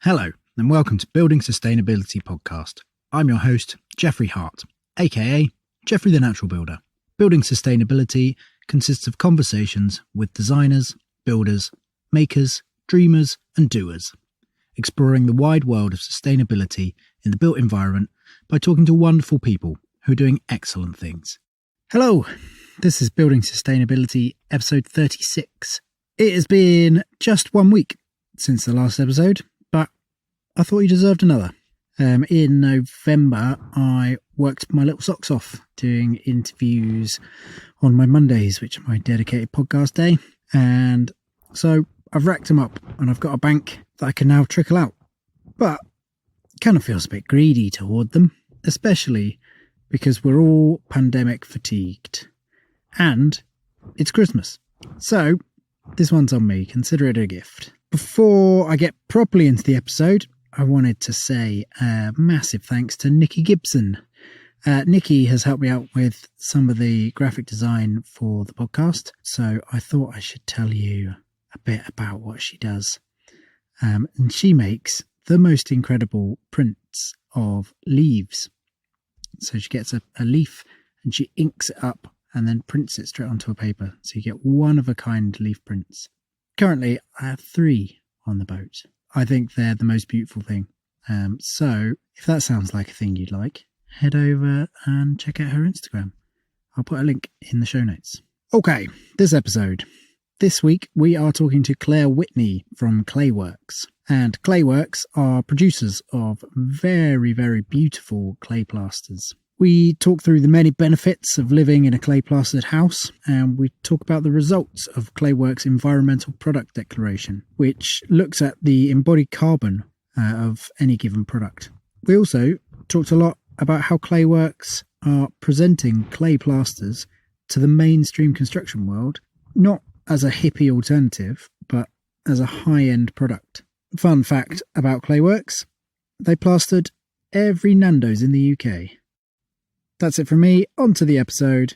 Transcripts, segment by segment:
Hello, and welcome to Building Sustainability Podcast. I'm your host, Jeffrey Hart, aka Jeffrey the Natural Builder. Building Sustainability consists of conversations with designers, builders, makers, dreamers, and doers, exploring the wide world of sustainability in the built environment by talking to wonderful people who are doing excellent things. Hello, this is Building Sustainability, episode 36. It has been just 1 week since the last episode, but I thought you deserved another. In November, I worked my little socks off doing interviews on my Mondays, which are my dedicated podcast day. And so I've racked them up and I've got a bank that I can now trickle out. But it kind of feels a bit greedy to hoard them, especially because we're all pandemic fatigued. And it's Christmas. So this one's on me. Consider it a gift. Before I get properly into the episode, I wanted to say a massive thanks to Nikki Gibson. Nikki has helped me out with some of the graphic design for the podcast, so I thought I should tell you a bit about what she does. And she makes the most incredible prints of leaves. So she gets a leaf and she inks it up and then prints it straight onto a paper. So you get one-of-a-kind leaf prints. Currently, I have 3 on the boat. I think they're the most beautiful thing. So if that sounds like a thing you'd like, head over and check out her Instagram. I'll put a link in the show notes. Okay, this episode. This week we are talking to Clare Whitney from Clayworks. And Clayworks are producers of very, very beautiful clay plasters. We talk through the many benefits of living in a clay plastered house, and we talk about the results of Clayworks' Environmental Product Declaration, which looks at the embodied carbon of any given product. We also talked a lot about how Clayworks are presenting clay plasters to the mainstream construction world, not as a hippie alternative, but as a high-end product. Fun fact about Clayworks, they plastered every Nando's in the UK. That's it from me. On to the episode.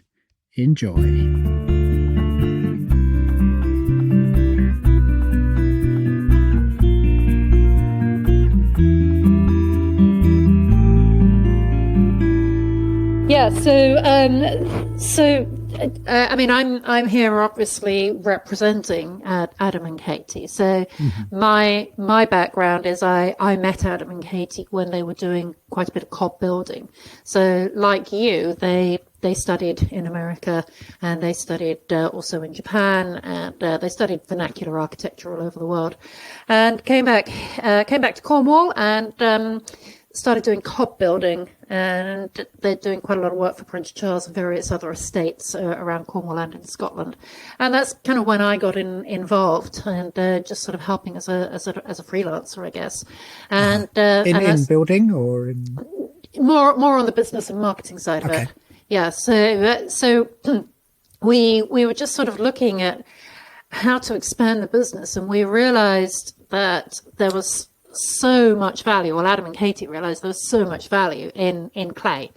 Enjoy. Yeah, I'm here obviously representing Adam and Katie. So my background is I met Adam and Katie when they were doing quite a bit of cob building. So like you, they studied in America and they studied also in Japan, and they studied vernacular architecture all over the world, and came back to Cornwall and started doing cob building, and they're doing quite a lot of work for Prince Charles and various other estates around Cornwall and in Scotland. And that's kind of when I got involved and just sort of helping as a freelancer, I guess. And in building or in more on the business and marketing side of it. Yeah. So we were just sort of looking at how to expand the business, and we realized that there was so much value. Well, Adam and Katie realized there was so much value in clay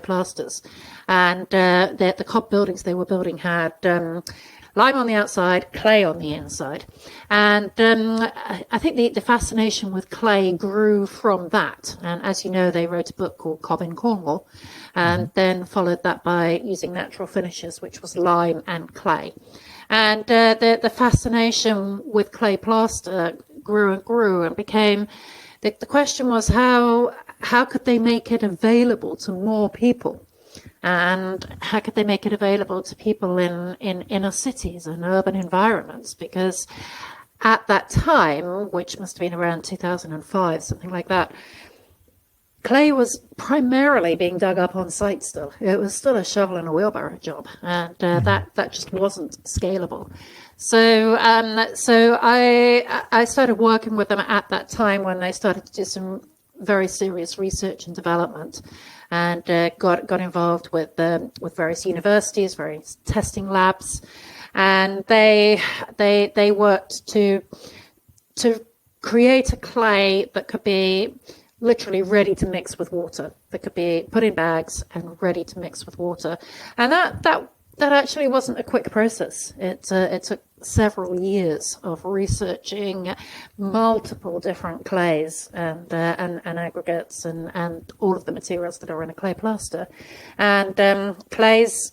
plasters, and the cob buildings they were building had lime on the outside, clay on the inside, and I think the fascination with clay grew from that. And as you know, they wrote a book called Cob in Cornwall, and then followed that by using natural finishes, which was lime and clay. And the fascination with clay plaster grew and grew, and became the question was how could they make it available to more people, and how could they make it available to people in inner cities and urban environments? Because at that time, which must have been around 2005, something like that, clay was primarily being dug up on site still. It was still a shovel and a wheelbarrow job, and that just wasn't scalable. So I started working with them at that time when they started to do some very serious research and development, and got involved with various universities, various testing labs, and they worked to create a clay that could be literally ready to mix with water, that could be put in bags and ready to mix with water. And that that actually wasn't a quick process. It took several years of researching multiple different clays and aggregates and all of the materials that are in a clay plaster. And clays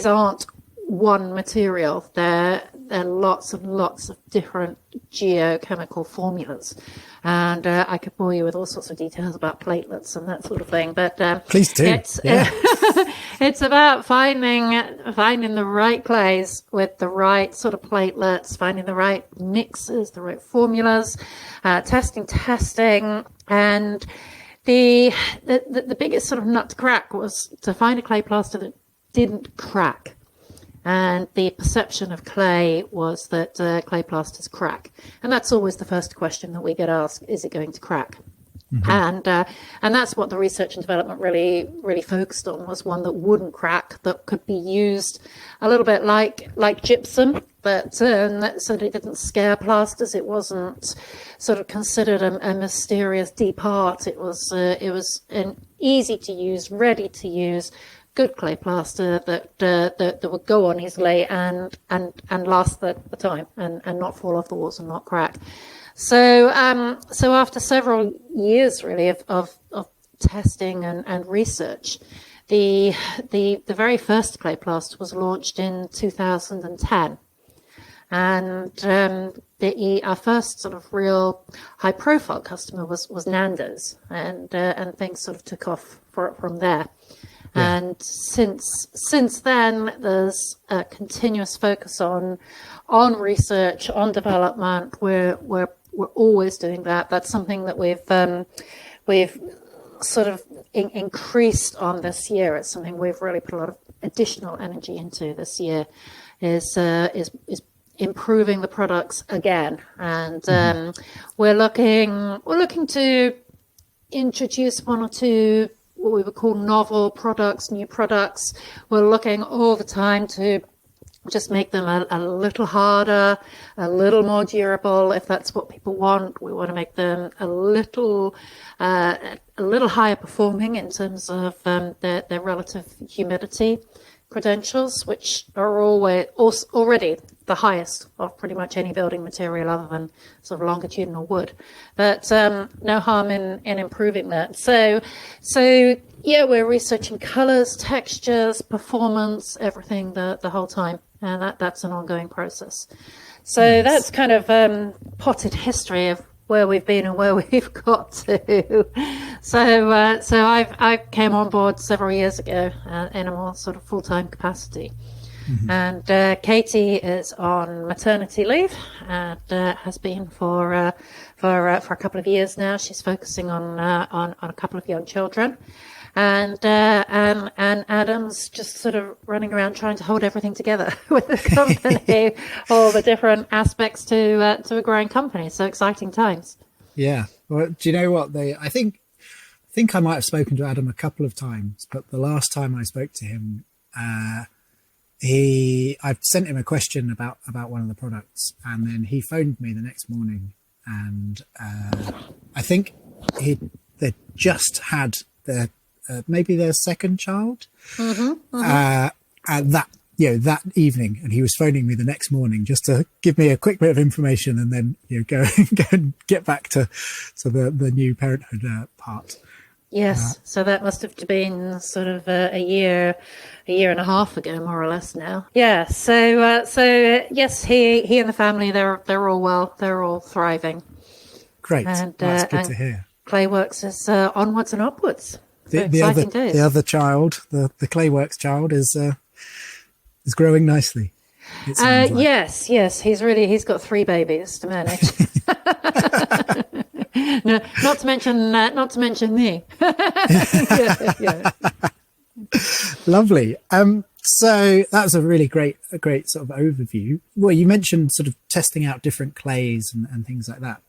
aren't one material. There are lots and lots of different geochemical formulas, and I could bore you with all sorts of details about platelets and that sort of thing. But please do. It's about finding the right clays with the right sort of platelets, finding the right mixes, the right formulas, testing, and the biggest sort of nut to crack was to find a clay plaster that didn't crack. And the perception of clay was that clay plasters crack. And that's always the first question that we get asked, is it going to crack? Mm-hmm. And that's what the research and development really focused on, was one that wouldn't crack, that could be used a little bit like gypsum, but so that it didn't scare plasters. It wasn't sort of considered a mysterious deep art. It was an easy to use, ready to use, good clay plaster that would go on easily and last the time and not fall off the walls and not crack. So after several years really of testing and research, the very first clay plaster was launched in 2010, and our first sort of real high profile customer was Nando's, and things sort of took off from there. Yeah. And since then, there's a continuous focus on research, on development. We're always doing that. That's something that we've sort of increased on this year. It's something we've really put a lot of additional energy into this year. Is improving the products again, and we're looking to introduce one or two what we would call novel products, new products. We're looking all the time to just make them a little harder, a little more durable, if that's what people want. We want to make them a little higher performing in terms of their relative humidity credentials, which are already the highest of pretty much any building material other than sort of longitudinal wood. But no harm in improving that. So yeah, we're researching colors, textures, performance, everything the whole time, and that's an ongoing process. So that's kind of potted history of where we've been and where we've got to. So I came on board several years ago in a more sort of full-time capacity. Mm-hmm. And Katie is on maternity leave and has been for a couple of years now. She's focusing on a couple of young children. And Adam's just sort of running around trying to hold everything together with the company, all the different aspects to a growing company. So exciting times. Yeah. Well, do you know what? I think I might have spoken to Adam a couple of times, but the last time I spoke to him, I've sent him a question about one of the products, and then he phoned me the next morning, and I think they just had maybe their second child, and that evening, and he was phoning me the next morning just to give me a quick bit of information, and then go and get back to the new parenthood part. Yes, so that must have been sort of a year and a half ago, more or less now. Yeah, so yes, he and the family, they're all well, they're all thriving. Great, that's good to hear. Clayworks is onwards and upwards. The other child, the Clayworks child, is growing nicely. Like. Yes, he's got 3 babies to manage. No, not to mention me. yeah. Lovely. So that was a really great sort of overview. Well, you mentioned sort of testing out different clays and things like that.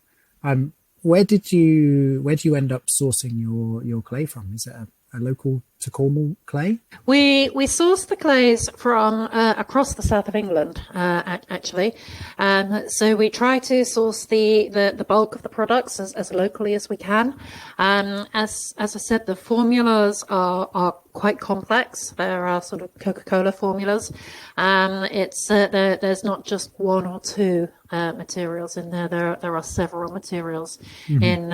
Where do you end up sourcing your clay from? Is it a local to Cornwall clay? We source the clays from across the south of England, actually. So we try to source the bulk of the products as locally as we can. As I said, the formulas are quite complex. There are sort of Coca-Cola formulas. There's not just one or two materials in there. There are several materials in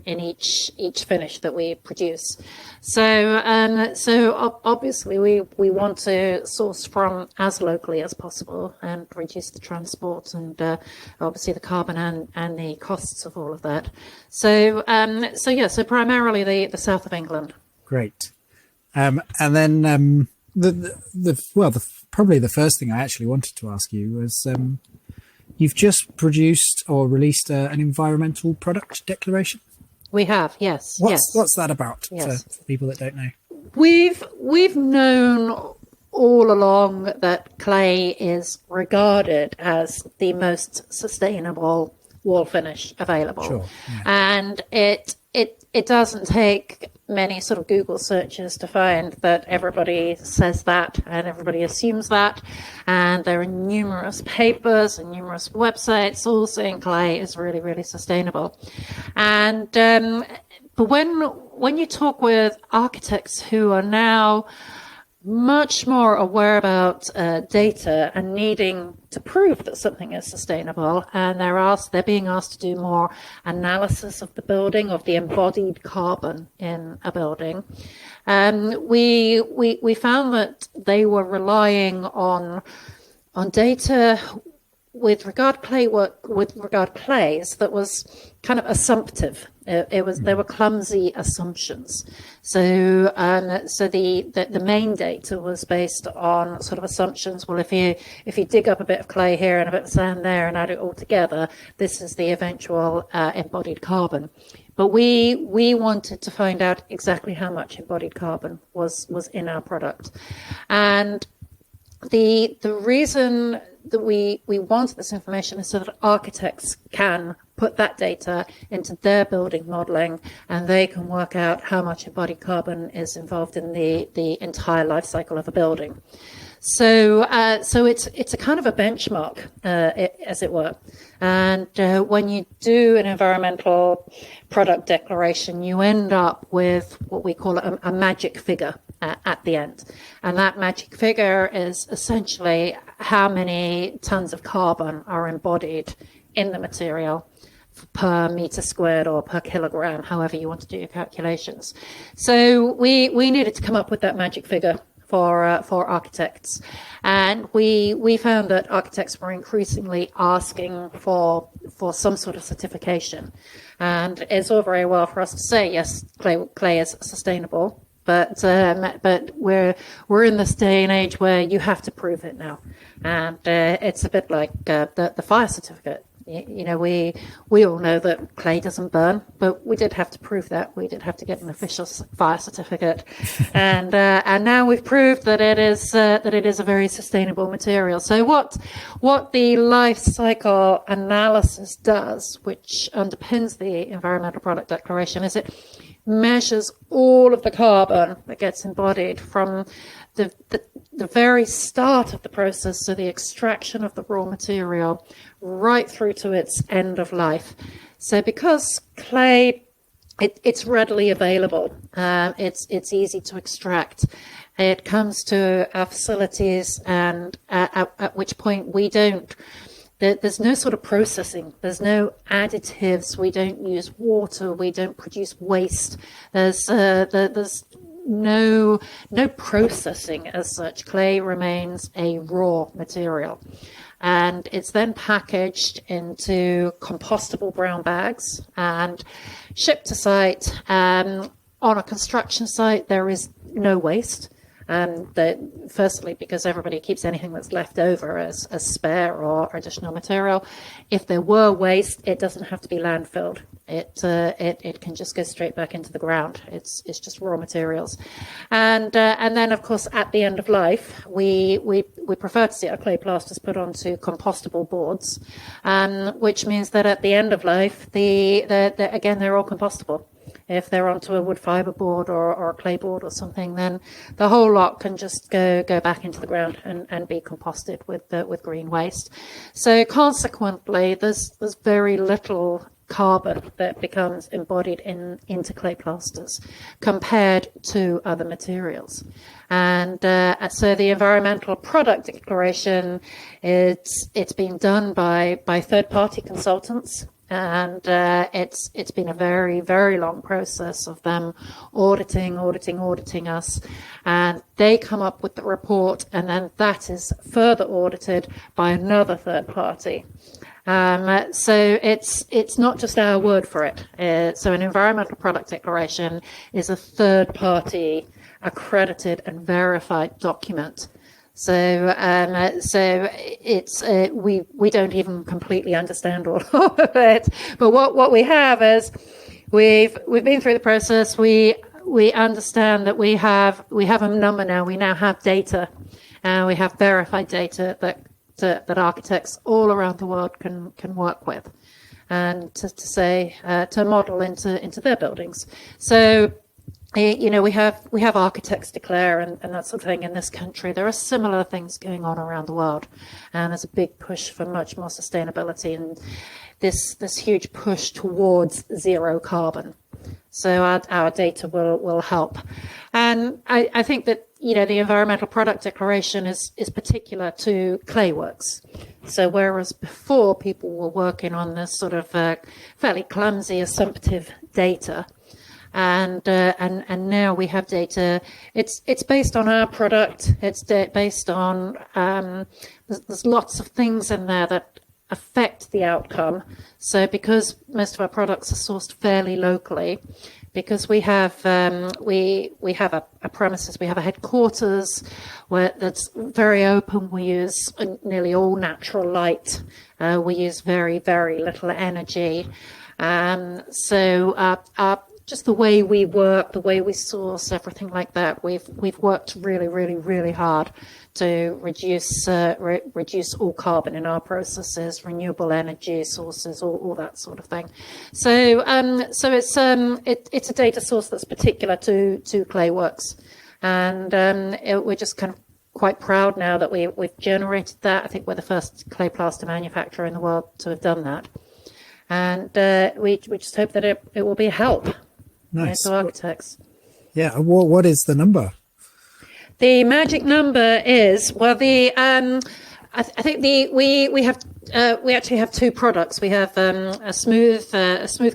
each finish that we produce. So obviously we want to source from as locally as possible and reduce the transport and obviously the carbon and the costs of all of that. So primarily the south of England. Great. And then probably the first thing I actually wanted to ask you was you've just produced or released an environmental product declaration. We have, yes. What's that about yes. for people that don't know? We've known all along that clay is regarded as the most sustainable wall finish available. Sure, yeah. And it doesn't take many sort of Google searches to find that everybody says that and everybody assumes that. And there are numerous papers and numerous websites all saying clay is really, really sustainable. And but when you talk with architects who are now much more aware about data and needing to prove that something is sustainable, and they're being asked to do more analysis of the building, of the embodied carbon in a building. We found that they were relying on data with regard clays that was kind of assumptive. They were clumsy assumptions. So the main data was based on sort of assumptions. Well, if you dig up a bit of clay here and a bit of sand there and add it all together, this is the eventual embodied carbon. But we wanted to find out exactly how much embodied carbon was in our product, and the reason that we wanted this information is so that architects can put that data into their building modelling and they can work out how much embodied carbon is involved in the entire life cycle of a building. So it's a kind of a benchmark, as it were. And when you do an environmental product declaration, you end up with what we call a magic figure at the end. And that magic figure is essentially how many tons of carbon are embodied in the material per meter squared or per kilogram, however you want to do your calculations. So we needed to come up with that magic figure for architects, and we found that architects were increasingly asking for some sort of certification. And it's all very well for us to say yes, clay is sustainable, but we're in this day and age where you have to prove it now, and it's a bit like the fire certificate. You know, we all know that clay doesn't burn, but we did have to prove that. We did have to get an official fire certificate, and now we've proved that it is a very sustainable material. So what the life cycle analysis does, which underpins the environmental product declaration, is it measures all of the carbon that gets embodied from the very start of the process, so the extraction of the raw material, right through to its end of life. So because clay, it's readily available, it's easy to extract. It comes to our facilities, and at which point there's no sort of processing. There's no additives. We don't use water. We don't produce waste. There's no processing as such. Clay remains a raw material. And it's then packaged into compostable brown bags and shipped to site. On a construction site, there is no waste. Firstly, because everybody keeps anything that's left over as spare or additional material. If there were waste, it doesn't have to be landfilled. It can just go straight back into the ground. It's just raw materials, and then of course at the end of life, we prefer to see our clay plasters put onto compostable boards, which means that at the end of life, they're all compostable. if they're onto a wood fibre board or a clay board or something, then the whole lot can just go back into the ground and be composted with green waste. So consequently, there's very little carbon that becomes embodied into clay plasters compared to other materials. And so the environmental product declaration, it's been done by third-party consultants, and it's been a very, very long process of them auditing us, and they come up with the report, and then that is further audited by another third party. So it's not just our word for it. So an environmental product declaration is a third party accredited and verified document. So it's we don't even completely understand all of it. But what we have is we've been through the process. We understand that we have a number now. We now have data, and we have verified data that architects all around the world can work with, and to model into their buildings. So, we have Architects Declare and that sort of thing in this country. There are similar things going on around the world, and there's a big push for much more sustainability and this huge push towards zero carbon. So our data will help, and I think that the environmental product declaration is particular to Clayworks. So whereas before people were working on this sort of fairly clumsy assumptive data, and now we have data. It's based on our product. It's based on there's lots of things in there that affect the outcome. So because most of our products are sourced fairly locally, because we have we have a premises, we have a headquarters that's very open. We use nearly all natural light. We use very, very little energy. So just the way we work, the way we source, everything like that, we've worked really, really, really hard to reduce all carbon in our processes, renewable energy sources, all that sort of thing. So it's a data source that's particular to Clayworks, and we're just kind of quite proud now that we've generated that. I think we're the first clay plaster manufacturer in the world to have done that, and we just hope that it will be a help. Nice. To architects. Yeah. What is the number? The magic number is I think we actually have two products. We have a smooth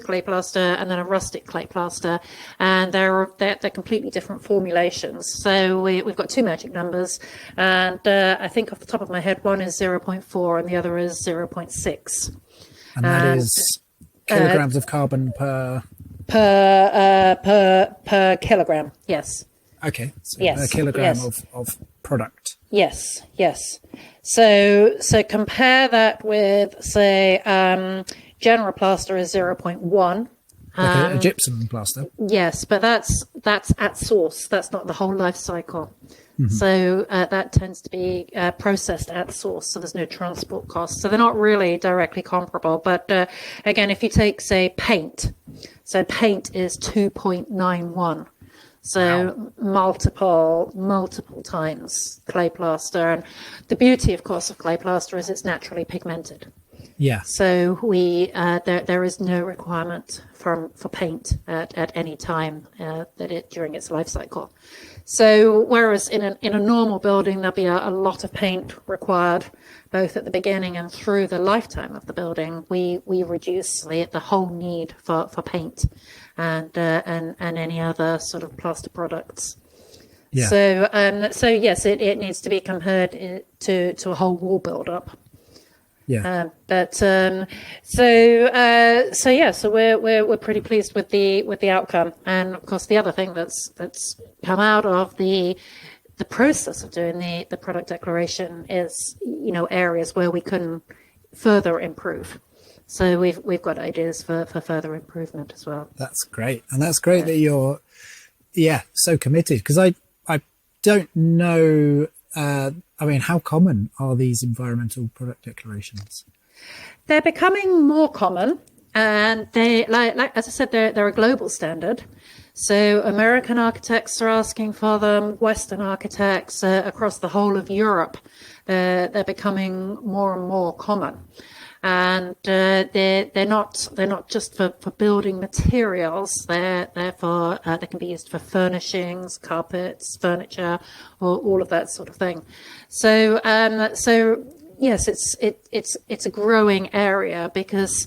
clay plaster and then a rustic clay plaster, and they're completely different formulations. So we've got two magic numbers, and I think off the top of my head, one is 0.4 and the other is 0.6. And that is kilograms of carbon per kilogram. Yes. Okay. So yes. a kilogram yes. of product. Yes. So compare that with, say, general plaster is 0.1. Like a gypsum plaster. Yes, but that's at source. That's not the whole life cycle. Mm-hmm. So that tends to be processed at source, so there's no transport costs. So they're not really directly comparable. But again, if you take, say, paint, so paint is 2.91. So wow. multiple times clay plaster. And the beauty, of course, of clay plaster is it's naturally pigmented. Yeah. So there is no requirement for paint at any time during its life cycle. So whereas in a normal building there'll be a lot of paint required both at the beginning and through the lifetime of the building, we reduce the whole need for paint and any other sort of plaster products. Yeah. So yes, it needs to be compared to a whole wall build-up. Yeah. So we're pretty pleased with the outcome. And of course, the other thing that's come out of the process of doing the product declaration is, areas where we can further improve. So we've got ideas for further improvement as well. That's great. And that's great that you're, so committed, because I don't know, how common are these environmental product declarations? They're becoming more common. And they, like as I said, they're a global standard. So American architects are asking for them, Western architects across the whole of Europe. They're becoming more and more common. And they're not just for building materials. They're for they can be used for furnishings, carpets, furniture, or all of that sort of thing. So yes, it's a growing area, because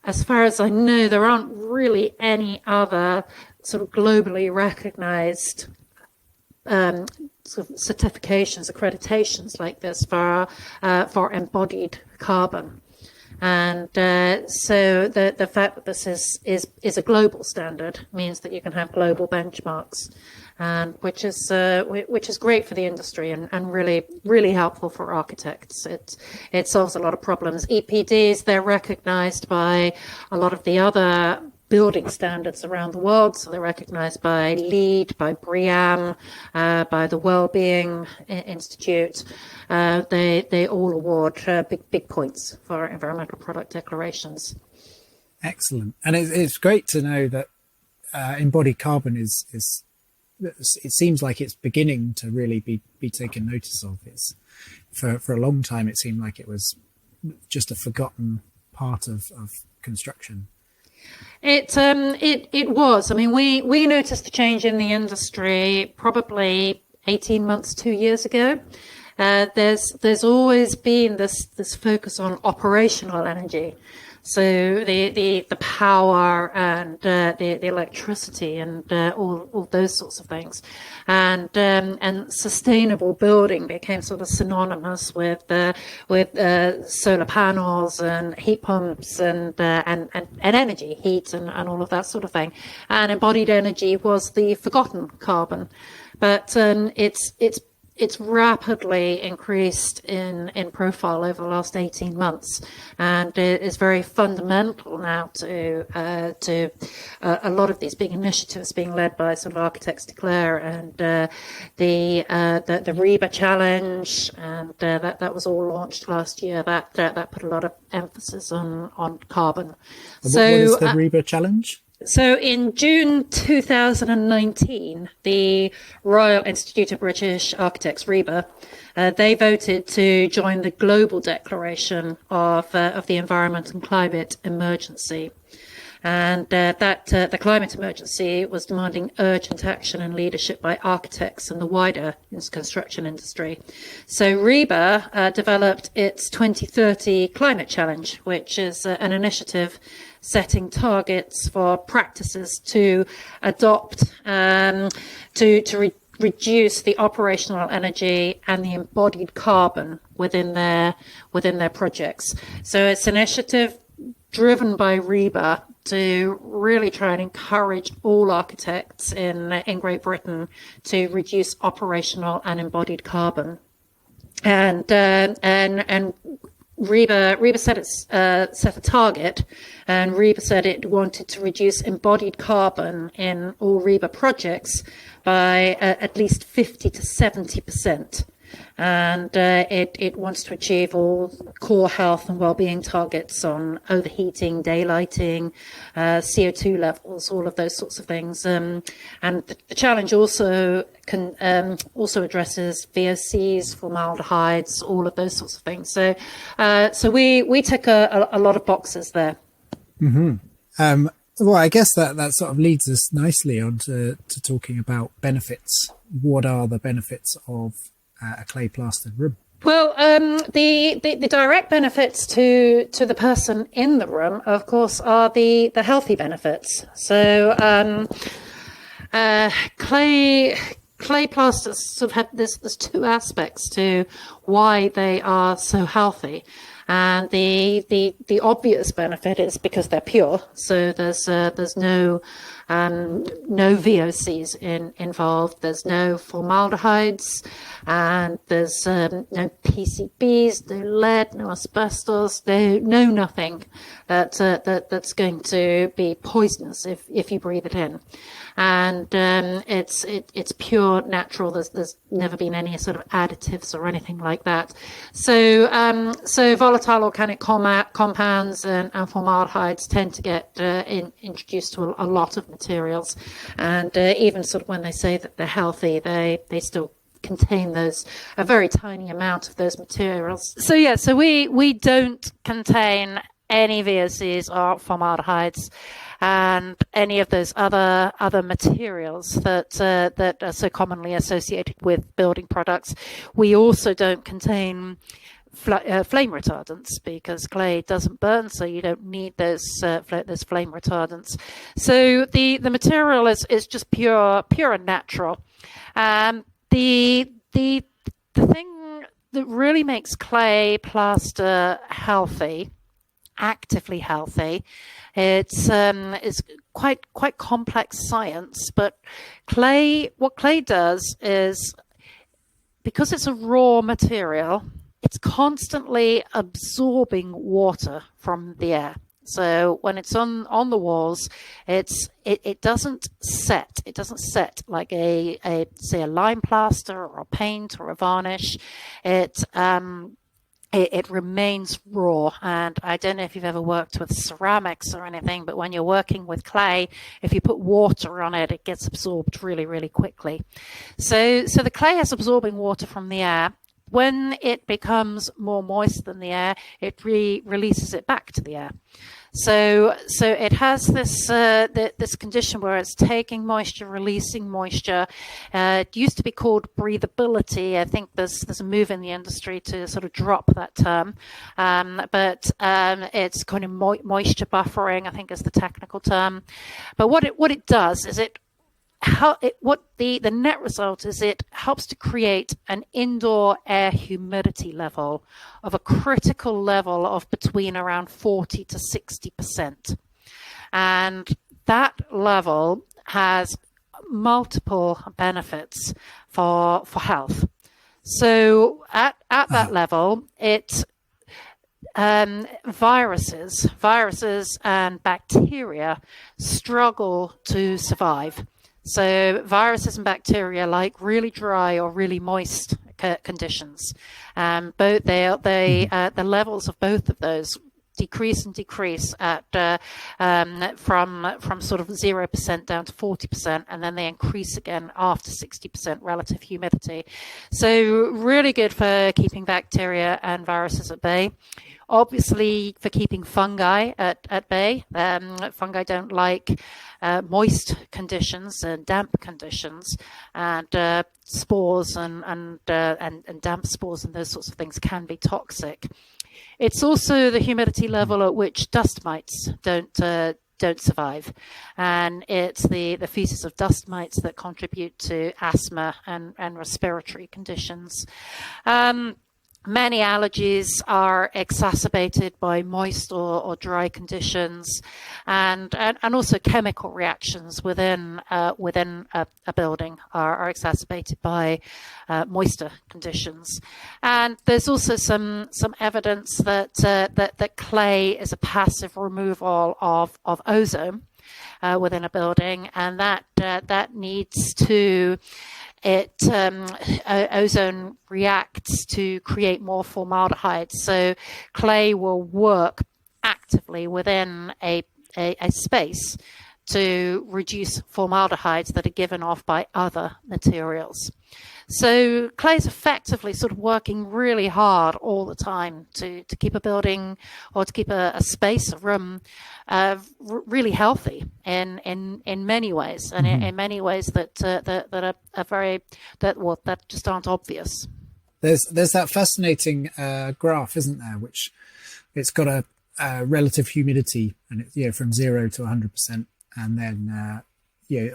as far as I know, there aren't really any other sort of globally recognized sort of certifications, accreditations like this for embodied carbon. And so the fact that this is a global standard means that you can have global benchmarks, and which is great for the industry and really helpful for architects. It solves a lot of problems. EPDs, they're recognized by a lot of the other building standards around the world. So they're recognized by LEED, by BREEAM, by the Wellbeing Institute. They all award big points for environmental product declarations. Excellent. And it's great to know that embodied carbon is it seems like it's beginning to really be taken notice of. It's for a long time it seemed like it was just a forgotten part of construction. It was. I mean, we noticed the change in the industry probably 18 months, 2 years ago. There's always been this focus on operational energy. So the power and the electricity and all those sorts of things, and sustainable building became sort of synonymous with solar panels and heat pumps and energy, heat and all of that sort of thing. And embodied energy was the forgotten carbon, but it's rapidly increased in profile over the last 18 months, and it is very fundamental now to a lot of these big initiatives being led by sort of Architects Declare and the REBA Challenge, and that was all launched last year. That put a lot of emphasis on carbon. So what is the REBA Challenge? So in June 2019, the Royal Institute of British Architects, RIBA, they voted to join the global declaration of the environment and climate emergency. And the climate emergency was demanding urgent action and leadership by architects and the wider construction industry. So RIBA developed its 2030 Climate Challenge, which is an initiative setting targets for practices to adopt to reduce the operational energy and the embodied carbon within their projects. So it's an initiative driven by RIBA to really try and encourage all architects in Great Britain to reduce operational and embodied carbon. And RIBA set a target, and RIBA said it wanted to reduce embodied carbon in all RIBA projects by at least 50 to 70%. And it wants to achieve all core health and well-being targets on overheating, daylighting, CO2 levels, all of those sorts of things. And the challenge also addresses VOCs, formaldehydes, all of those sorts of things. So we tick a lot of boxes there. Mm-hmm. Well, I guess that sort of leads us nicely on to talking about benefits. What are the benefits of a clay plastered room? Well, the direct benefits to the person in the room, of course, are the healthy benefits. So clay plasters sort of have there's two aspects to why they are so healthy. And the obvious benefit is because they're pure. So there's no VOCs involved. There's no formaldehydes, and there's no PCBs, no lead, no asbestos, no nothing that's going to be poisonous if you breathe it in. And it's pure natural. There's never been any sort of additives or anything like that. So volatile organic compounds and formaldehydes tend to get introduced to a lot of materials, and even sort of when they say that they're healthy, they still contain a very tiny amount of those materials. So we don't contain any VOCs or formaldehydes and any of those other materials that are so commonly associated with building products. We also don't contain flame retardants, because clay doesn't burn, so you don't need those flame retardants. So the material is just pure and natural. The thing that really makes clay plaster healthy, actively healthy, it's quite complex science, but what clay does is, because it's a raw material, it's constantly absorbing water from the air. So when it's on the walls, it doesn't set. It doesn't set like a lime plaster or a paint or a varnish. It remains raw. And I don't know if you've ever worked with ceramics or anything, but when you're working with clay, if you put water on it, it gets absorbed really, really quickly. So the clay is absorbing water from the air. When it becomes more moist than the air, it releases it back to the air. So it has this condition where it's taking moisture, releasing moisture. It used to be called breathability. I think there's a move in the industry to sort of drop that term, but it's kind of moisture buffering, I think, is the technical term. But what it does is the net result is it helps to create an indoor air humidity level of a critical level of between around 40 to 60%. And that level has multiple benefits for health. So at that level, viruses and bacteria struggle to survive. So viruses and bacteria like really dry or really moist conditions. The levels of both of those decrease at from sort of 0% down to 40%, and then they increase again after 60% relative humidity. So really good for keeping bacteria and viruses at bay. Obviously, for keeping fungi at bay. Fungi don't like moist conditions and damp conditions, and spores and damp spores and those sorts of things can be toxic. It's also the humidity level at which dust mites don't survive, and it's the feces of dust mites that contribute to asthma and respiratory conditions. Many allergies are exacerbated by moist or dry conditions, and also chemical reactions within a building are exacerbated by moisture conditions. And there's also some evidence that clay is a passive removal of ozone within a building, and that needs to. Ozone reacts to create more formaldehyde. So clay will work actively within a space to reduce formaldehydes that are given off by other materials. So clay is effectively sort of working really hard all the time to keep a building or to keep a space, a room, really healthy in many ways, and in many ways that just aren't obvious. There's that fascinating graph, isn't there, which it's got a relative humidity, and it's from 0 to 100%, and then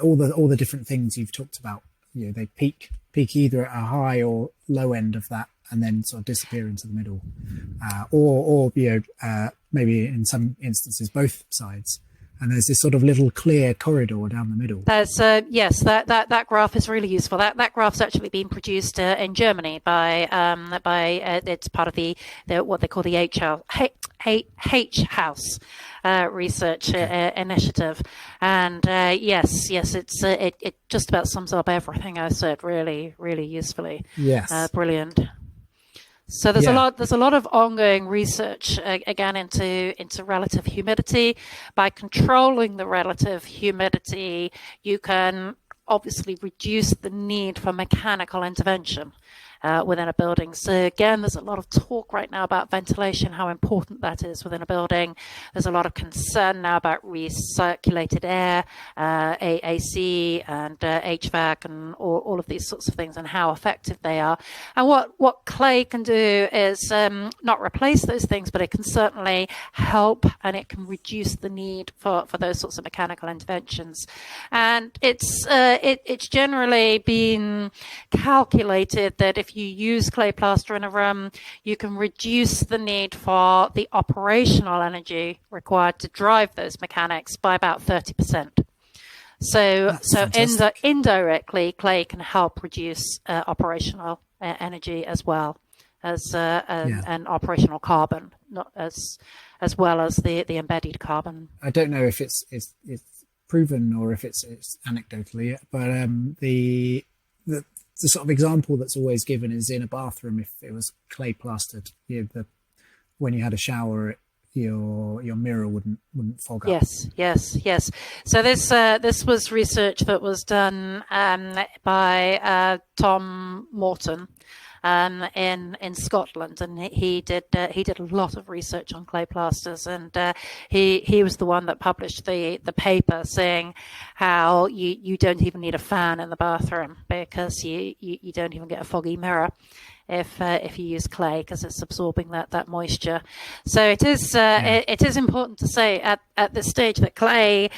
all the different things you've talked about. They peak either at a high or low end of that, and then sort of disappear into the middle, or maybe in some instances both sides. And there's this sort of little clear corridor down the middle. There's yes, that graph is really useful. That graph's actually been produced in Germany by it's part of the what they call the H House research initiative. And yes, it just about sums up everything I said really, really usefully. Yes, brilliant. So there's a lot of ongoing research again into relative humidity. By controlling the relative humidity, you can obviously reduce the need for mechanical intervention within a building. So again, there's a lot of talk right now about ventilation, how important that is within a building. There's a lot of concern now about recirculated air, AC and HVAC and all of these sorts of things and how effective they are. And what clay can do is not replace those things, but it can certainly help, and it can reduce the need for those sorts of mechanical interventions. And it's generally been calculated that if you use clay plaster in a room, you can reduce the need for the operational energy required to drive those mechanics by about 30%. So indirectly, clay can help reduce operational energy as well as and operational carbon, not as well as the embedded carbon. I don't know if it's proven or if it's anecdotal yet, but the sort of example that's always given is in a bathroom. If it was clay plastered, when you had a shower, your mirror wouldn't fog up. Yes. So this was research that was done by Tom Morton in Scotland, and he did a lot of research on clay plasters, and he was the one that published the paper saying how you don't even need a fan in the bathroom because you don't even get a foggy mirror if you use clay, because it's absorbing that moisture. So it is important to say at this stage that clay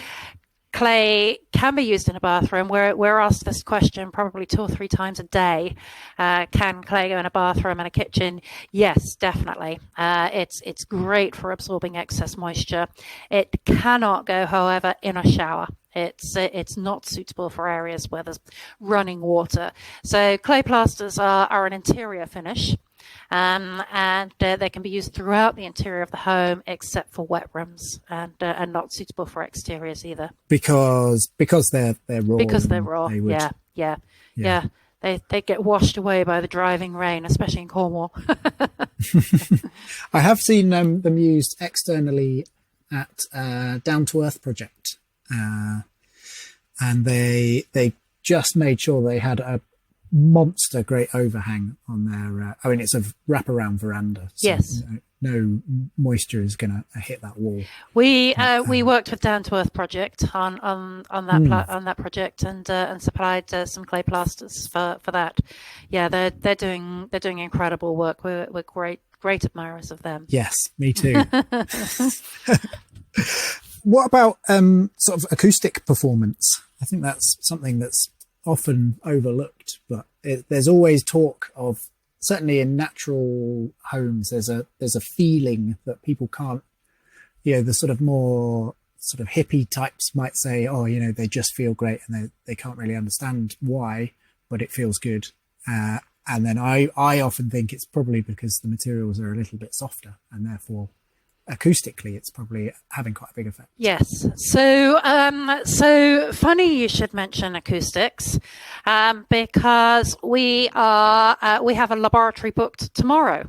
can be used in a bathroom. We're asked this question probably 2 or 3 times a day. Can clay go in a bathroom and a kitchen? Yes, definitely. It's great for absorbing excess moisture. It cannot go, however, in a shower. It's not suitable for areas where there's running water. So clay plasters are an interior finish. And they can be used throughout the interior of the home, except for wet rooms, and not suitable for exteriors either. Because they're raw. Because they're raw. Yeah. They get washed away by the driving rain, especially in Cornwall. I have seen them used externally at Down to Earth project, and they just made sure they had a monster great overhang on their it's a wraparound veranda, so yes, no moisture is going to hit that wall. We worked with Down to Earth project on that project and supplied some clay plasters for that. Yeah, they're doing incredible work. We're great admirers of them. Yes, me too. What about sort of acoustic performance? I think that's something that's often overlooked, but there's always talk of, certainly in natural homes, there's a feeling that people can't, the sort of more sort of hippie types might say, they just feel great, and they can't really understand why, but it feels good. And then I often think it's probably because the materials are a little bit softer, and therefore acoustically it's probably having quite a big effect. Yes. So funny you should mention acoustics, because we have a laboratory booked tomorrow.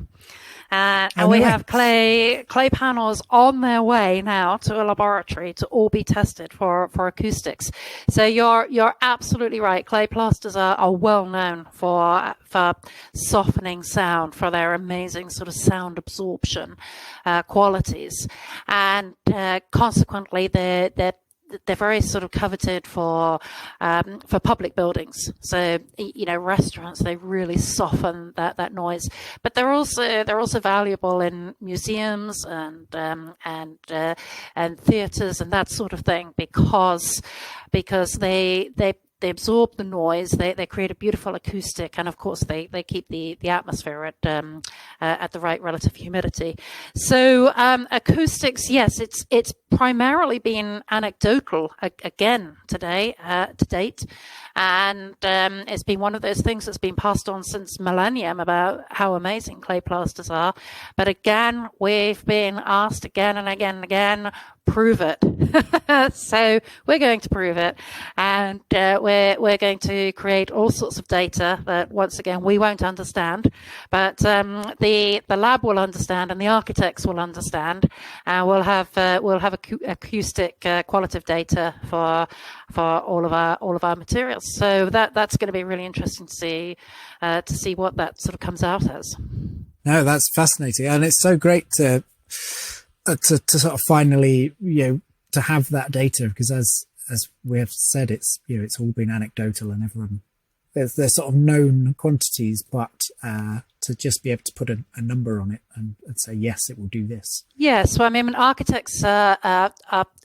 And we have clay panels on their way now to a laboratory to all be tested for acoustics. So you're absolutely right. Clay plasters are well known for softening sound, for their amazing sort of sound absorption qualities, and consequently they're very sort of coveted for public buildings. So, restaurants, they really soften that noise, but they're also valuable in museums and theaters and that sort of thing, because they absorb the noise, they create a beautiful acoustic, and of course they keep the atmosphere at the right relative humidity. So acoustics, yes, it's primarily been anecdotal again to date. And it's been one of those things that's been passed on since millennium about how amazing clay plasters are. But again, we've been asked again and again and again, prove it. So we're going to prove it, and we're going to create all sorts of data that once again we won't understand, but the lab will understand and the architects will understand, and we'll have acoustic qualitative data for all of our materials. So that's going to be really interesting to see what that sort of comes out as. No, that's fascinating, and it's so great to sort of finally, to have that data, because as we have said, it's it's all been anecdotal, and everyone there's sort of known quantities, but to just be able to put a number on it and say yes, it will do this. Yeah, so I mean, architects are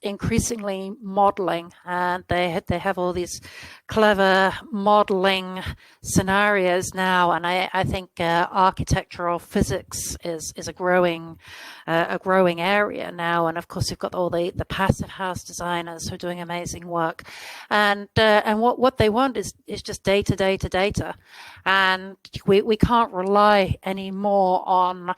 increasingly modelling, and they have all these clever modelling scenarios now, and I think architectural physics is a growing area now. And of course, you've got all the passive house designers who are doing amazing work, and what they want is just data, and we can't rely anymore on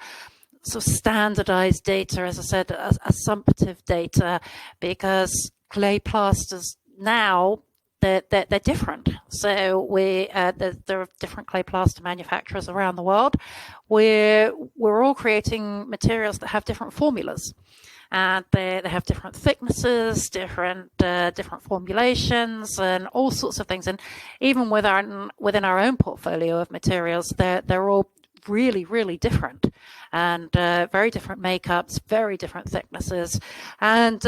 sort of standardized data, as I said, assumptive data, because clay plasters now they're different. So there are different clay plaster manufacturers around the world. We're all creating materials that have different formulas, and they have different thicknesses, different formulations, and all sorts of things. And even within our own portfolio of materials, they're all really, really different, and very different makeups, very different thicknesses, and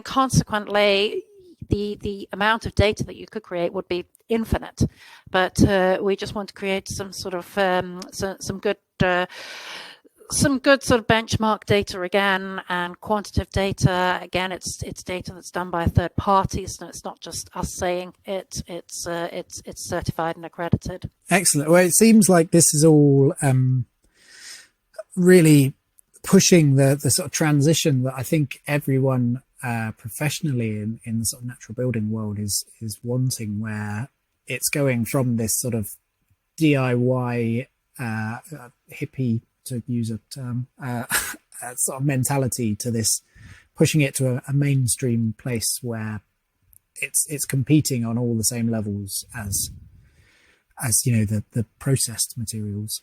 consequently, the amount of data that you could create would be infinite. But we just want to create some sort of some good sort of benchmark data again, and quantitative data. Again, it's data that's done by third parties, and it's not just us saying it. It's certified and accredited. Excellent. Well, it seems like this is all really pushing the sort of transition that I think everyone professionally in the sort of natural building world is wanting, where it's going from this sort of DIY hippie, to use a term, sort of mentality, to this pushing it to a mainstream place where it's competing on all the same levels as the processed materials.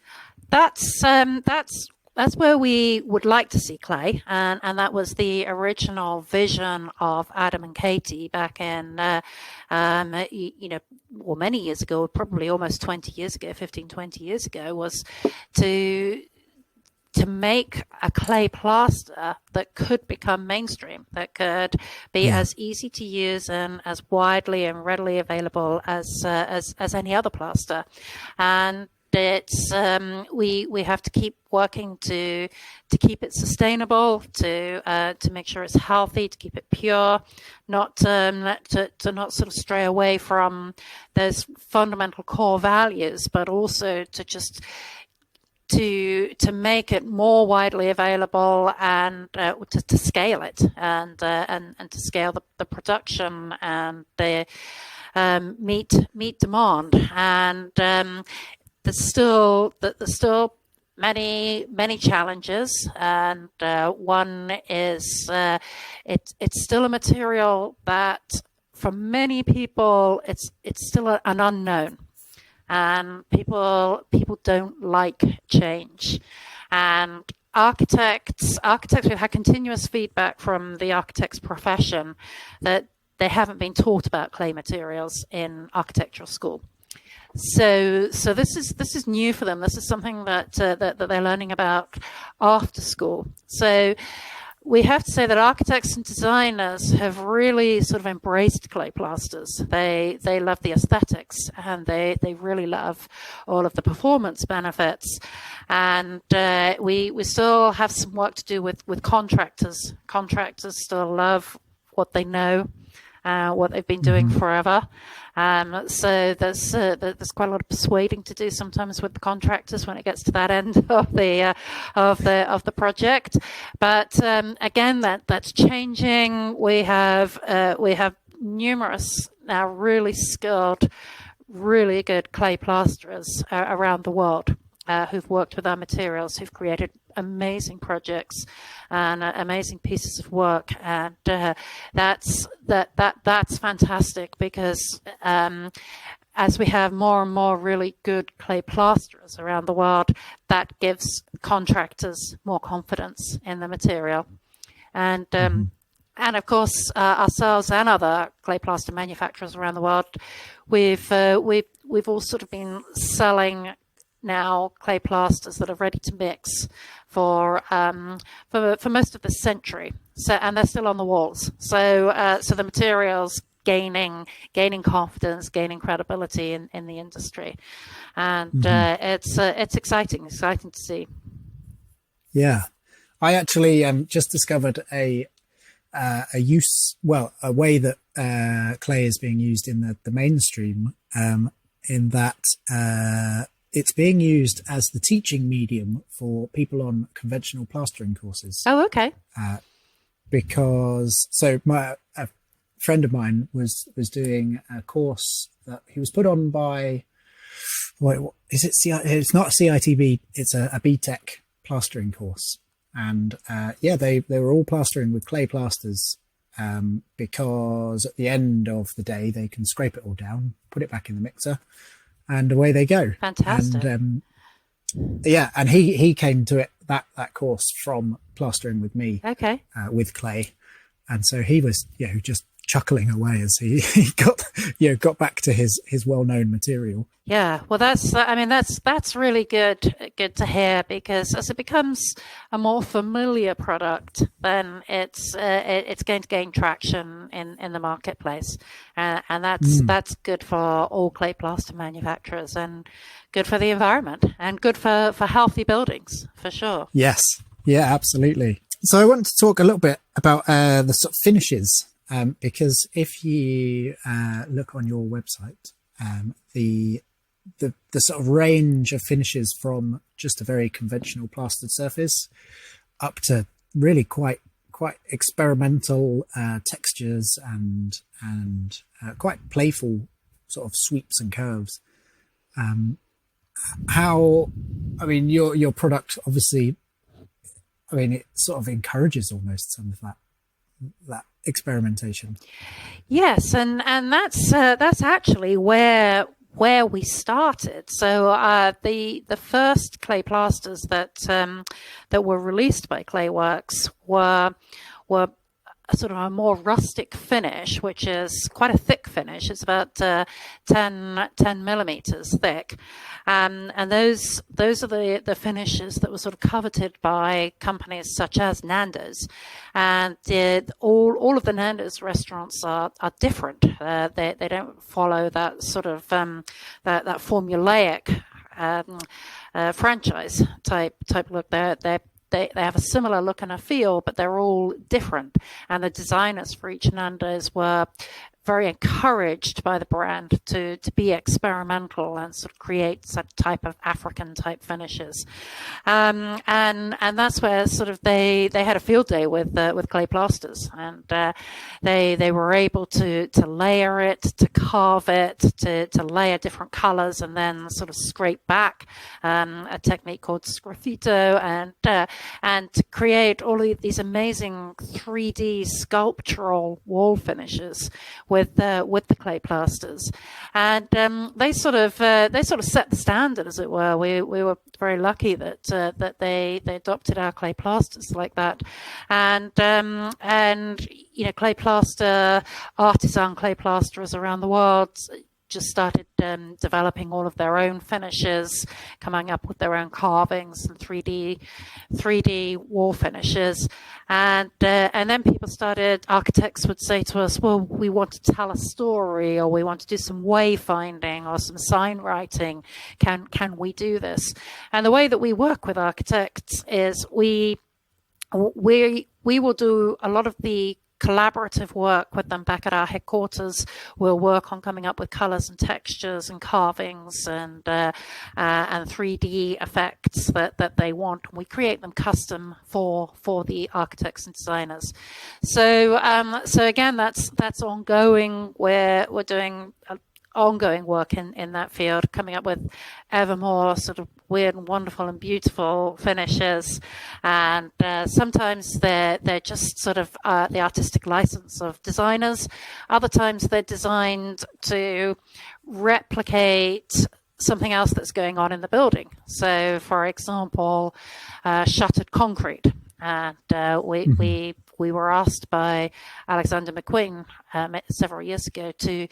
That's where we would like to see clay, and that was the original vision of Adam and Katie back in many years ago, probably almost 20 years ago, 20 years ago, was to make a clay plaster that could become mainstream, that could be as easy to use and as widely and readily available as any other plaster. And it's we have to keep working to keep it sustainable, to make sure it's healthy, to keep it pure, not to not sort of stray away from those fundamental core values, but also to just to make it more widely available, and to scale it, and to scale the production, and the meet demand. And there's still many challenges, and one is it's still a material that for many people it's still an unknown. And people don't like change. And architects, we've had continuous feedback from the architects profession that they haven't been taught about clay materials in architectural school. So this is new for them. This is something that they're learning about after school. So we have to say that architects and designers have really sort of embraced clay plasters. They love the aesthetics, and they really love all of the performance benefits. And we still have some work to do with contractors. Contractors still love what they know, what they've been doing forever. So there's quite a lot of persuading to do sometimes with the contractors when it gets to that end of the project. But again, that's changing. We have numerous now really skilled, really good clay plasterers around the world who've worked with our materials, who've created amazing projects and amazing pieces of work, and that's fantastic, because as we have more and more really good clay plasterers around the world, that gives contractors more confidence in the material. And of course, ourselves and other clay plaster manufacturers around the world, we've all sort of been selling now clay plasters that are ready to mix for most of the century. So, and they're still on the walls. So the materials gaining confidence, gaining credibility in the industry, and it's exciting to see. Yeah, I actually just discovered a way that clay is being used in the mainstream, in that it's being used as the teaching medium for people on conventional plastering courses. Oh, okay. Because a friend of mine was doing a course that he was put on by, what is it? It's not CITB. It's a BTEC plastering course. And they were all plastering with clay plasters, because at the end of the day they can scrape it all down, put it back in the mixer, and away they go. Fantastic. And and he came to that course from plastering with me, with clay, and so he was just chuckling away as he got back to his well-known material. Yeah, well, that's really good to hear, because as it becomes a more familiar product, then it's going to gain traction in the marketplace, and that's good for all clay plaster manufacturers, and good for the environment, and good for healthy buildings, for sure. Yes, yeah, absolutely. So I want to talk a little bit about the sort of finishes, because if you look on your website, the sort of range of finishes from just a very conventional plastered surface up to really quite experimental textures and quite playful sort of sweeps and curves. Your product obviously, it sort of encourages almost some of that experimentation. Yes, and that's actually where we started. So the first clay plasters that were released by Clayworks were sort of a more rustic finish, which is quite a thick finish. It's about 10 millimeters thick. And those are the finishes that were sort of coveted by companies such as Nando's. And all of the Nando's restaurants are different. They don't follow that sort of that formulaic franchise type look. They have a similar look and a feel, but they're all different. And the designers for each Nando's were very encouraged by the brand to be experimental and sort of create such type of African type finishes. And that's where sort of they had a field day with clay plasters, and they were able to layer it, to carve it, to layer different colors, and then sort of scrape back a technique called sgraffito, and to create all of these amazing 3D sculptural wall finishes with the clay plasters, and they sort of set the standard, as it were. We were very lucky that they adopted our clay plasters like that, and clay plaster artisan clay plasterers around the world just started developing all of their own finishes, coming up with their own carvings and 3D wall finishes, and then architects would say to us, well, we want to tell a story, or we want to do some wayfinding or some sign writing. Can we do this? And the way that we work with architects is we will do a lot of the collaborative work with them back at our headquarters. We'll work on coming up with colors and textures and carvings and 3D effects that they want. And we create them custom for the architects and designers. So again, that's ongoing. We're doing ongoing work in that field, coming up with ever more sort of weird and wonderful and beautiful finishes. And sometimes they're just sort of the artistic license of designers. Other times they're designed to replicate something else that's going on in the building. So, for example, shuttered concrete. And we were asked by Alexander McQueen several years ago to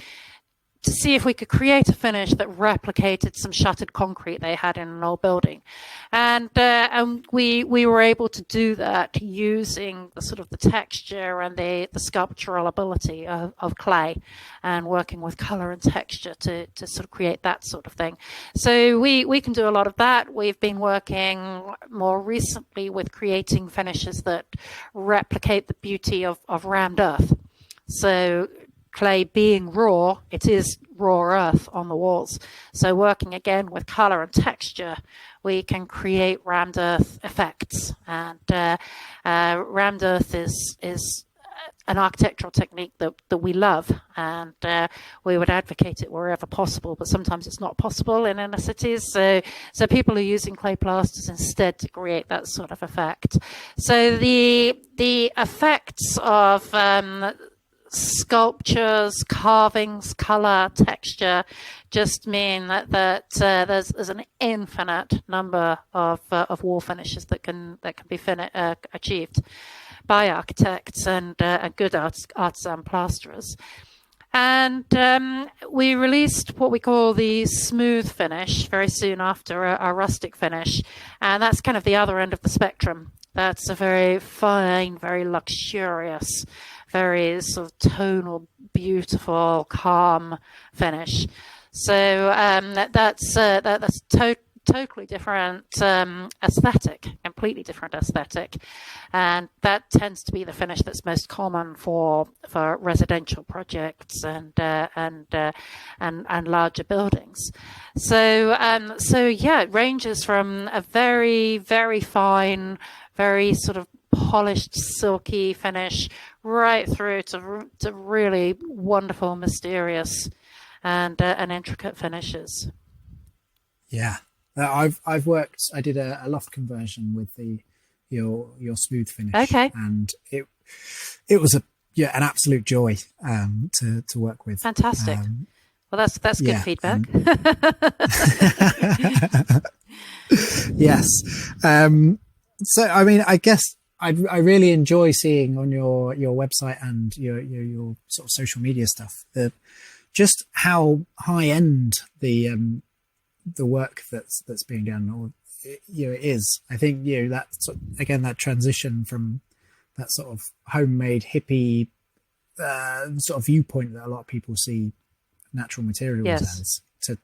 see if we could create a finish that replicated some shuttered concrete they had in an old building. And we were able to do that using the sort of the texture and the sculptural ability of clay, and working with color and texture to sort of create that sort of thing. So we can do a lot of that. We've been working more recently with creating finishes that replicate the beauty of rammed earth. So clay being raw, it is raw earth on the walls. So working again with color and texture, we can create rammed earth effects. And rammed earth is an architectural technique that we love, and we would advocate it wherever possible, but sometimes it's not possible in inner cities. So people are using clay plasters instead to create that sort of effect. So the effects of sculptures, carvings, color, texture just mean that there's an infinite number of wall finishes that can be achieved by architects and good artisan plasterers. And we released what we call the smooth finish very soon after our rustic finish, and that's kind of the other end of the spectrum. That's a very fine, very luxurious, very sort of tonal, beautiful, calm finish. So that's totally different aesthetic, completely different aesthetic, and that tends to be the finish that's most common for residential projects and larger buildings. So yeah, it ranges from a very, very fine, very sort of polished, silky finish right through to really wonderful, mysterious, and intricate finishes. Yeah, I've worked. I did a loft conversion with your smooth finish. Okay, and it was an absolute joy to work with. Fantastic. Well, that's good feedback. Yes. So I mean, I guess I really enjoy seeing on your website and your sort of social media stuff just how high end the work that's being done, or it is. I think that again, that transition from that sort of homemade hippie sort of viewpoint that a lot of people see natural materials as, to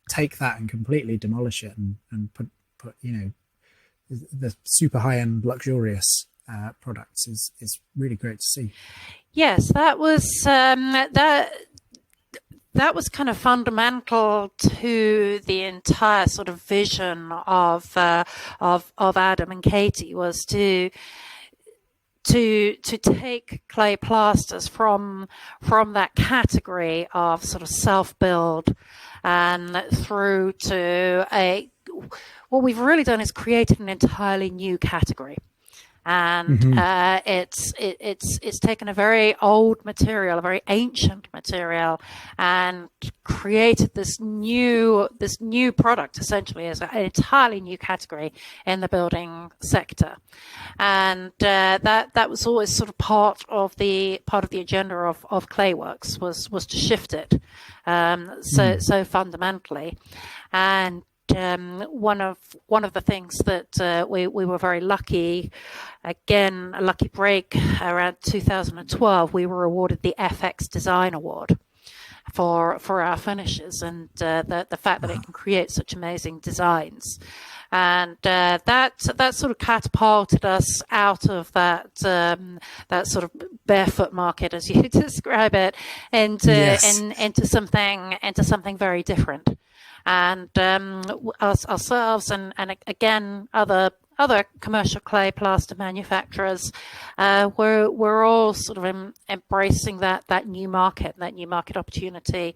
take that and completely demolish it and put the super high end luxurious products is really great to see. Yes, that was that was kind of fundamental to the entire sort of vision of Adam and Katie, was to take clay plasters from that category of sort of self-build and through to what we've really done is created an entirely new category. And it's taken a very old material, a very ancient material, and created this new product, essentially as an entirely new category in the building sector. And that was always sort of part of the agenda of Clayworks was to shift it so fundamentally. And one of the things that we were very lucky, again, a lucky break, around 2012, we were awarded the FX Design Award for our finishes, and the fact that it can create such amazing designs. And that sort of catapulted us out of that sort of barefoot market, as you describe it, into something very different. And ourselves and again other commercial clay plaster manufacturers, we're all sort of embracing that new market opportunity,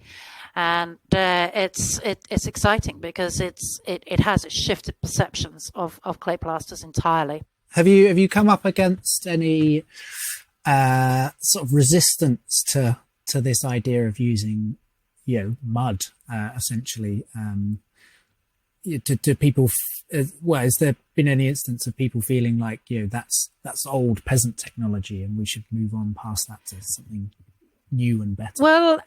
and it's exciting because it has shifted perceptions of clay plasters entirely. Have you come up against any sort of resistance to this idea of using mud essentially? To people, well, has there been any instance of people feeling like that's old peasant technology and we should move on past that to something new and better? Well,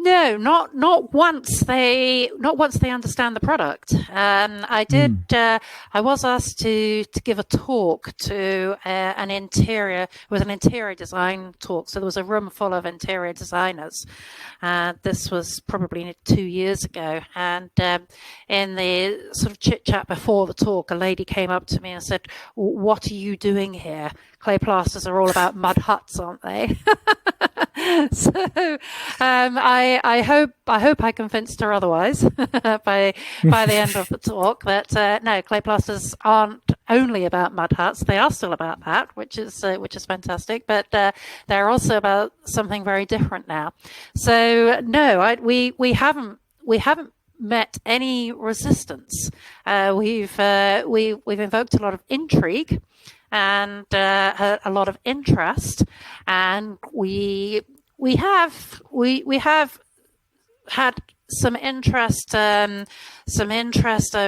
no, not once they understand the product. I was asked to give a talk to an interior design talk. So there was a room full of interior designers. This was probably 2 years ago, and in the sort of chit chat before the talk, a lady came up to me and said, "What are you doing here? Clay plasters are all about mud huts, aren't they?" So I hope I convinced her otherwise by the end of the talk that no, clay plasters aren't only about mud huts. They are still about that, which is fantastic, but they're also about something very different now. So no, we haven't met any resistance. We've invoked a lot of intrigue and a lot of interest, and we have had some interest, I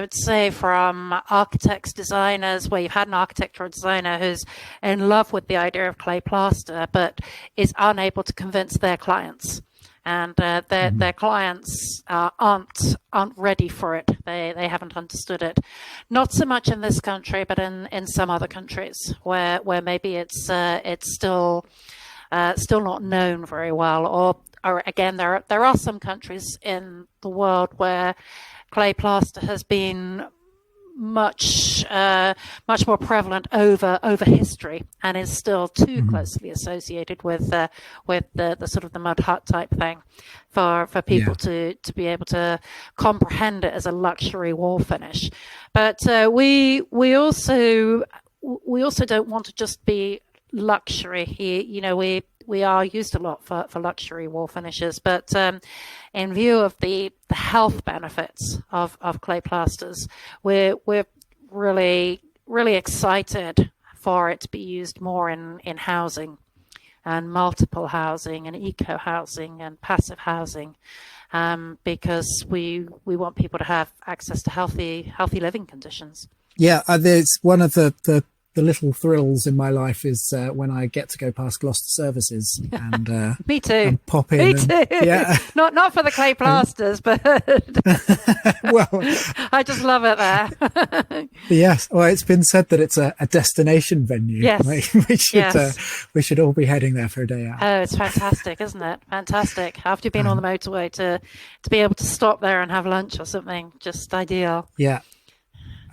would say, from architects, designers, where you've had an architect or a designer who's in love with the idea of clay plaster, but is unable to convince their clients. And their clients aren't ready for it. They haven't understood it. Not so much in this country, but in some other countries where maybe it's still not known very well. Or again, there are some countries in the world where clay plaster has been much more prevalent over history and is still too closely associated with the sort of the mud hut type thing for people to be able to comprehend it as a luxury wall finish. But we also don't want to just be luxury. We are used a lot for luxury wall finishes, but in view of the health benefits of clay plasters, we're really excited for it to be used more in housing and multiple housing and eco housing and passive housing, because we want people to have access to healthy living conditions. Yeah, there's one of the little thrills in my life is when I get to go past Gloucester Services and me too. And pop in. Me too. Yeah, not for the clay plasters, but well, I just love it there. Yes, well, it's been said that it's a destination venue. Yes, we should all be heading there for a day out. Oh, it's fantastic, isn't it? Fantastic. After you've been on the motorway to be able to stop there and have lunch or something, just ideal. Yeah.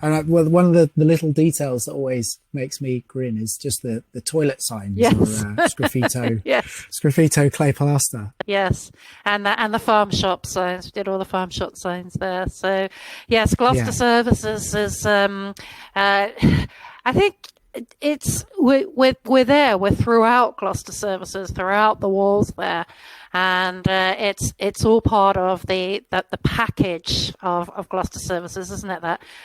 And one of the little details that always makes me grin is just the toilet signs or Sgraffito, Sgraffito clay plaster. Yes, and the farm shop signs. We did all the farm shop signs there. So yes, Gloucester Services is. I think we're there. We're throughout Gloucester Services, throughout the walls there. And it's all part of the package of Gloucester Services, isn't it?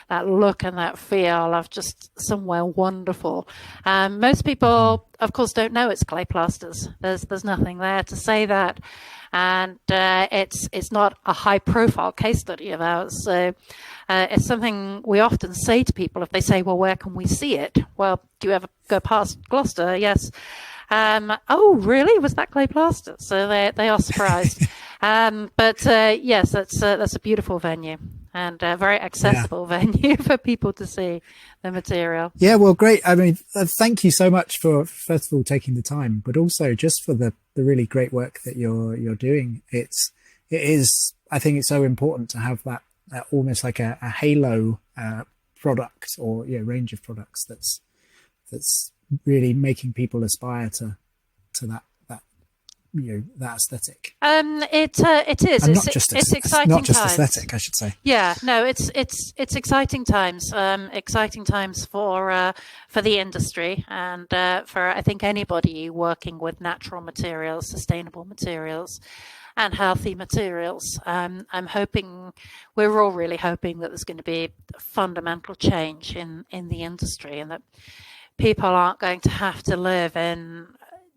That look and that feel of just somewhere wonderful. Most people, of course, don't know it's clay plasters. There's nothing there to say that, and it's not a high profile case study of ours. So it's something we often say to people if they say, "Well, where can we see it?" Well, do you ever go past Gloucester? Yes. Oh, really? Was that clay plaster? So they are surprised. But yes, that's a beautiful venue and a very accessible venue for people to see the material. Yeah, well, great. I mean, thank you so much for, first of all, taking the time, but also just for the really great work that you're doing. It is, I think it's so important to have that almost like a halo product or range of products that's really making people aspire to that that aesthetic. It is. And It's exciting. Not just times. aesthetic, I should say. Yeah, no, it's exciting times. Exciting times for the industry and for I think anybody working with natural materials, sustainable materials, and healthy materials. We're all really hoping that there's going to be a fundamental change in the industry, and that people aren't going to have to live in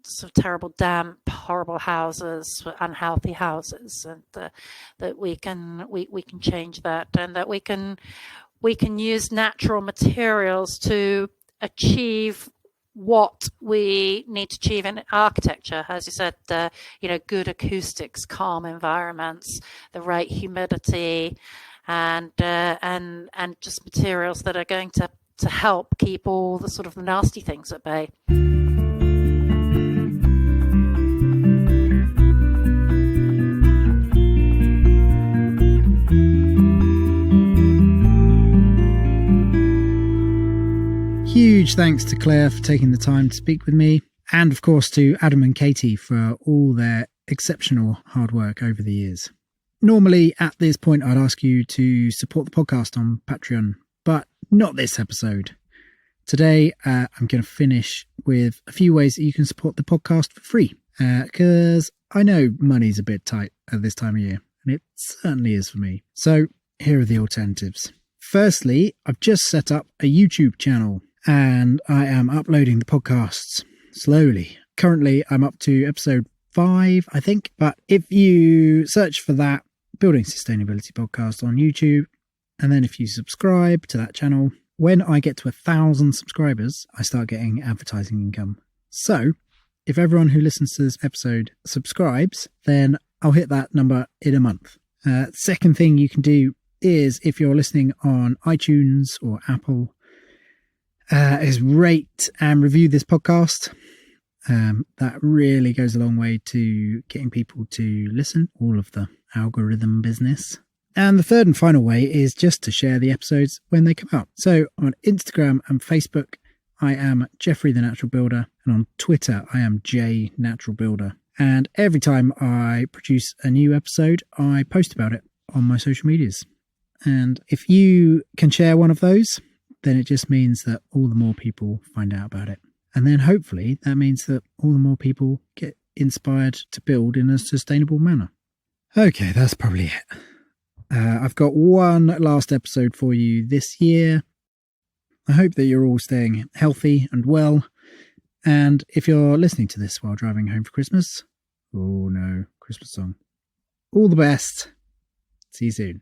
sort of terrible, damp, horrible houses, unhealthy houses, and that we can change that, and that we can use natural materials to achieve what we need to achieve in architecture, as you said, good acoustics, calm environments, the right humidity, and just materials that are going to help keep all the sort of nasty things at bay. Huge thanks to Claire for taking the time to speak with me, and of course to Adam and Katie for all their exceptional hard work over the years. Normally at this point I'd ask you to support the podcast on Patreon, but not this episode. Today I'm going to finish with a few ways that you can support the podcast for free, because I know money's a bit tight at this time of year, and it certainly is for me. So here are the alternatives. Firstly, I've just set up a YouTube channel, and I am uploading the podcasts slowly. Currently, I'm up to episode 5, I think. But if you search for that Building Sustainability Podcast on YouTube, and then if you subscribe to that channel, when I get to 1,000 subscribers, I start getting advertising income. So if everyone who listens to this episode subscribes, then I'll hit that number in a month. Second thing you can do is, if you're listening on iTunes or Apple, is rate and review this podcast. That really goes a long way to getting people to listen, all of the algorithm business. And the third and final way is just to share the episodes when they come out. So on Instagram and Facebook, I am Jeffrey the Natural Builder, and on Twitter, I am J Natural Builder. And every time I produce a new episode, I post about it on my social medias. And if you can share one of those, then it just means that all the more people find out about it. And then hopefully that means that all the more people get inspired to build in a sustainable manner. Okay, that's probably it. I've got one last episode for you this year. I hope that you're all staying healthy and well. And if you're listening to this while driving home for Christmas, oh no, Christmas song. All the best. See you soon.